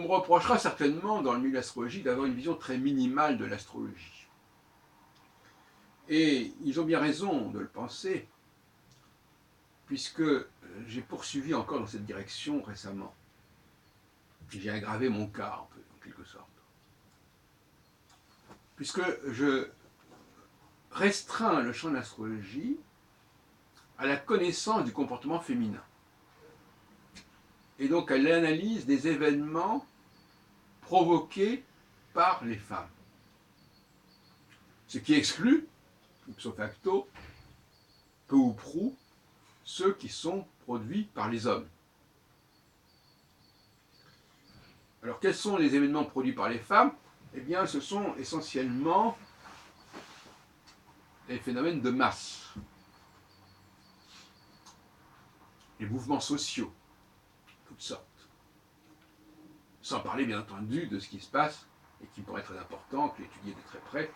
On me reprochera certainement dans le milieu de l'astrologie d'avoir une vision très minimale de l'astrologie. Et ils ont bien raison de le penser, puisque j'ai poursuivi encore dans cette direction récemment. J'ai aggravé mon cas, en quelque sorte. Puisque je restreins le champ de l'astrologie à la connaissance du comportement féminin. Et donc à l'analyse des événements provoqués par les femmes. Ce qui exclut, ipso facto, peu ou prou, ceux qui sont produits par les hommes. Alors quels sont les événements produits par les femmes? Eh bien ce sont essentiellement les phénomènes de masse, les mouvements sociaux, toutes sortes. Sans parler bien entendu de ce qui se passe, et qui pourrait être très important, que l'étudier de très près,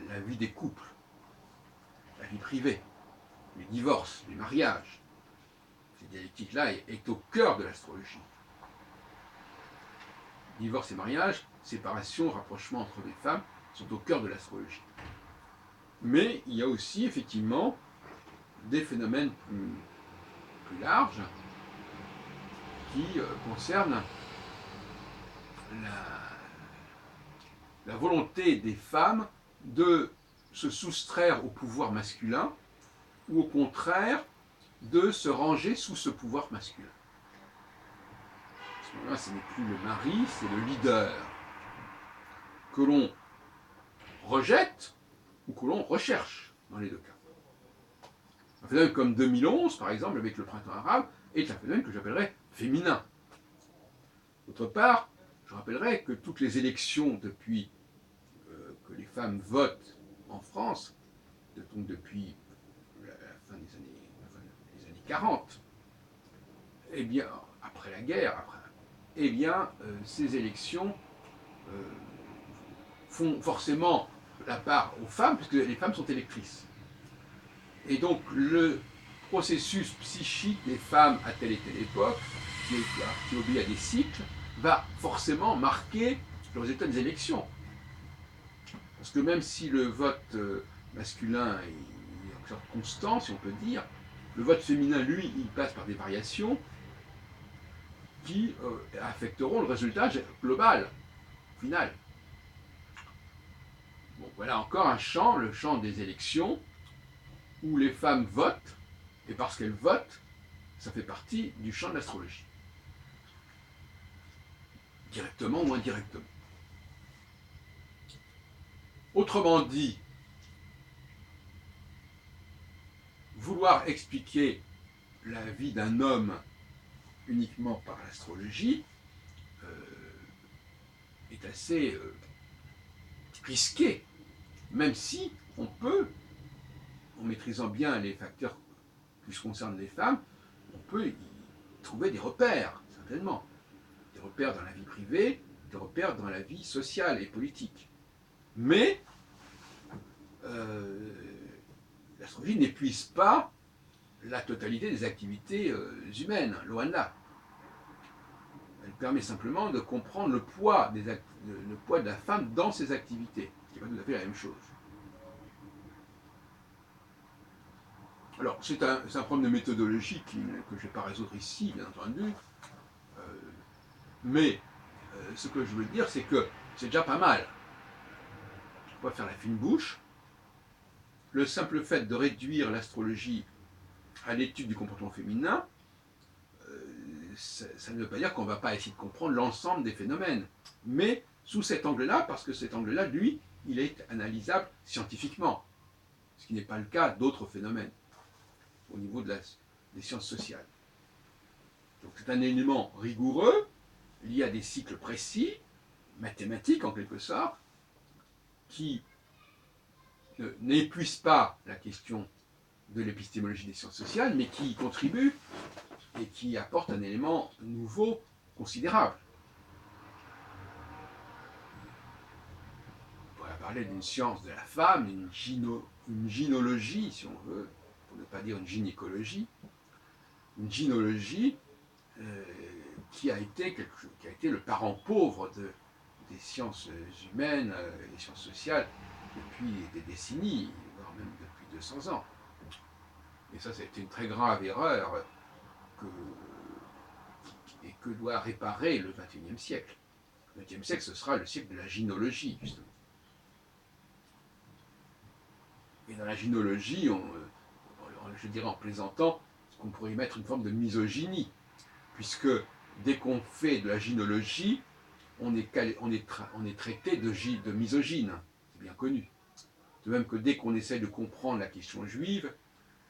la vie des couples, la vie privée, les divorces, les mariages. Cette dialectique-là est au cœur de l'astrologie. Divorce et mariage, séparation, rapprochement entre les femmes sont au cœur de l'astrologie. Mais il y a aussi effectivement des phénomènes plus larges qui concernent la volonté des femmes de se soustraire au pouvoir masculin ou au contraire de se ranger sous ce pouvoir masculin. À ce moment-là, ce n'est plus le mari, c'est le leader que l'on rejette ou que l'on recherche dans les deux cas. Un phénomène comme 2011, par exemple, avec le printemps arabe, est un phénomène que j'appellerais féminin. D'autre part, je rappellerai que toutes les élections depuis que les femmes votent en France, donc depuis la fin des années 40, eh bien, après la guerre, eh bien, ces élections font forcément la part aux femmes, puisque les femmes sont électrices. Et donc, le processus psychique des femmes à telle et telle époque, qui obéit à des cycles, va forcément marquer le résultat des élections. Parce que même si le vote masculin est en sorte constant, si on peut dire, le vote féminin, lui, il passe par des variations qui affecteront le résultat global, final. Bon, voilà encore un champ, le champ des élections, où les femmes votent, et parce qu'elles votent, ça fait partie du champ de l'astrologie. Directement ou indirectement. Autrement dit, vouloir expliquer la vie d'un homme uniquement par l'astrologie est assez risqué, même si on peut, en maîtrisant bien les facteurs qui concernent les femmes, on peut y trouver des repères, certainement. Des repères dans la vie privée, des repères dans la vie sociale et politique. Mais l'astrologie n'épuise pas la totalité des activités humaines, loin de là. Elle permet simplement de comprendre le poids de la femme dans ses activités, ce qui n'est pas tout à fait la même chose. Alors, c'est un problème de méthodologie que je ne vais pas résoudre ici, bien entendu, mais ce que je veux dire, c'est que c'est déjà pas mal. Je ne peux pas faire la fine bouche. Le simple fait de réduire l'astrologie à l'étude du comportement féminin, ça ne veut pas dire qu'on ne va pas essayer de comprendre l'ensemble des phénomènes, mais sous cet angle-là, parce que cet angle-là, lui, il est analysable scientifiquement, ce qui n'est pas le cas d'autres phénomènes au niveau des sciences sociales. Donc c'est un élément rigoureux, lié à des cycles précis, mathématiques en quelque sorte, qui n'épuise pas la question de l'épistémologie des sciences sociales, mais qui y contribue et qui apporte un élément nouveau considérable. On pourrait parler d'une science de la femme, une gynologie, si on veut, pour ne pas dire une gynécologie. Une gynologie qui a été le parent pauvre des sciences humaines et des sciences sociales depuis des décennies, voire même depuis 200 ans. Et ça a été une très grave erreur que doit réparer le XXIe siècle. Le XXe siècle, ce sera le siècle de la gynologie, justement. Et dans la gynologie, je dirais en plaisantant, qu'on pourrait y mettre une forme de misogynie, puisque dès qu'on fait de la gynologie, on est traité de misogyne, c'est bien connu. De même que dès qu'on essaie de comprendre la question juive,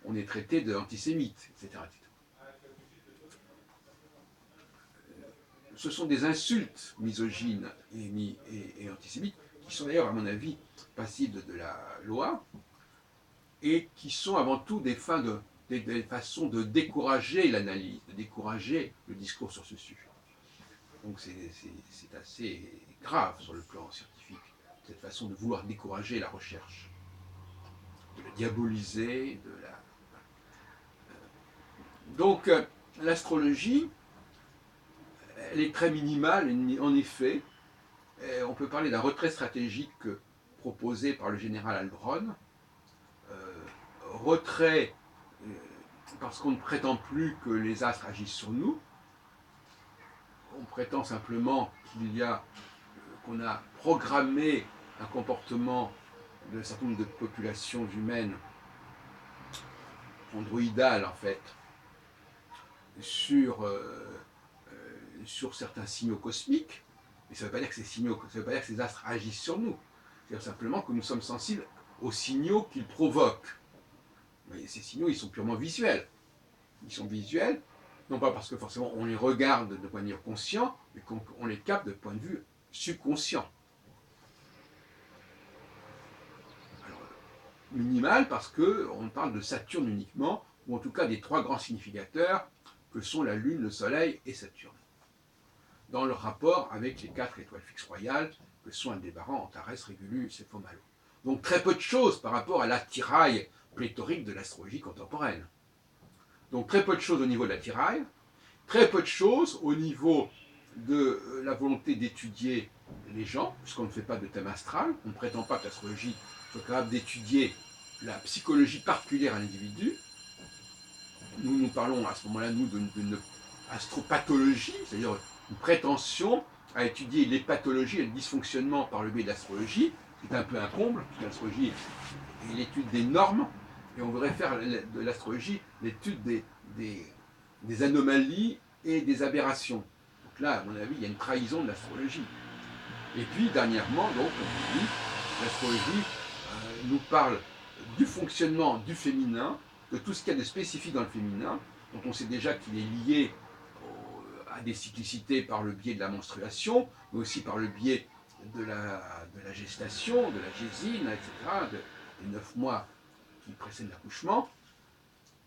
on est traité d'antisémite, etc., etc. Ce sont des insultes misogynes et antisémites, qui sont d'ailleurs, à mon avis, passibles de la loi, et qui sont avant tout des façons de décourager l'analyse, de décourager le discours sur ce sujet. Donc c'est assez grave sur le plan scientifique, cette façon de vouloir décourager la recherche, de la diaboliser, Donc l'astrologie, elle est très minimale, en effet. On peut parler d'un retrait stratégique proposé par le général Heilbronn. Retrait parce qu'on ne prétend plus que les astres agissent sur nous. On prétend simplement qu'on a programmé un comportement d'un certain nombre de populations humaines androïdales, en fait, sur certains signaux cosmiques. Mais ça ne veut pas dire que ça veut pas dire que ces astres agissent sur nous. C'est-à-dire simplement que nous sommes sensibles aux signaux qu'ils provoquent. Mais ces signaux, ils sont purement visuels. Ils sont visuels, non pas parce que forcément on les regarde de point de vue conscient, mais qu'on les capte de point de vue subconscient. Alors, minimal parce qu'on parle de Saturne uniquement, ou en tout cas des trois grands significateurs que sont la Lune, le Soleil et Saturne, dans leur rapport avec les 4 étoiles fixes royales que sont Aldébaran, Antares, Régulus et Fomalhaut. Donc très peu de choses par rapport à l'attirail pléthorique de l'astrologie contemporaine. Donc très peu de choses au niveau de l'attirail, très peu de choses au niveau de la volonté d'étudier les gens, puisqu'on ne fait pas de thème astral, on ne prétend pas que l'astrologie soit capable d'étudier la psychologie particulière à l'individu. Nous parlons à ce moment-là, nous, d'une astropathologie, c'est-à-dire une prétention à étudier les pathologies et le dysfonctionnement par le biais de l'astrologie, c'est un peu un comble, puisque l'astrologie est l'étude des normes, et on voudrait faire de l'astrologie l'étude des anomalies et des aberrations. Donc là, à mon avis, il y a une trahison de l'astrologie. Et puis, dernièrement, donc, on dit, l'astrologie nous parle du fonctionnement du féminin, de tout ce qu'il y a de spécifique dans le féminin, dont on sait déjà qu'il est lié à des cyclicités par le biais de la menstruation, mais aussi par le biais de la gestation, de la gésine, etc., des 9 mois qui précèdent l'accouchement.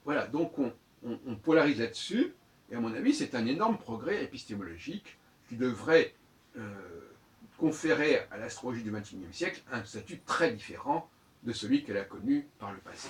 Voilà, donc on polarise là-dessus, et à mon avis, c'est un énorme progrès épistémologique qui devrait conférer à l'astrologie du XXIe siècle un statut très différent de celui qu'elle a connu par le passé.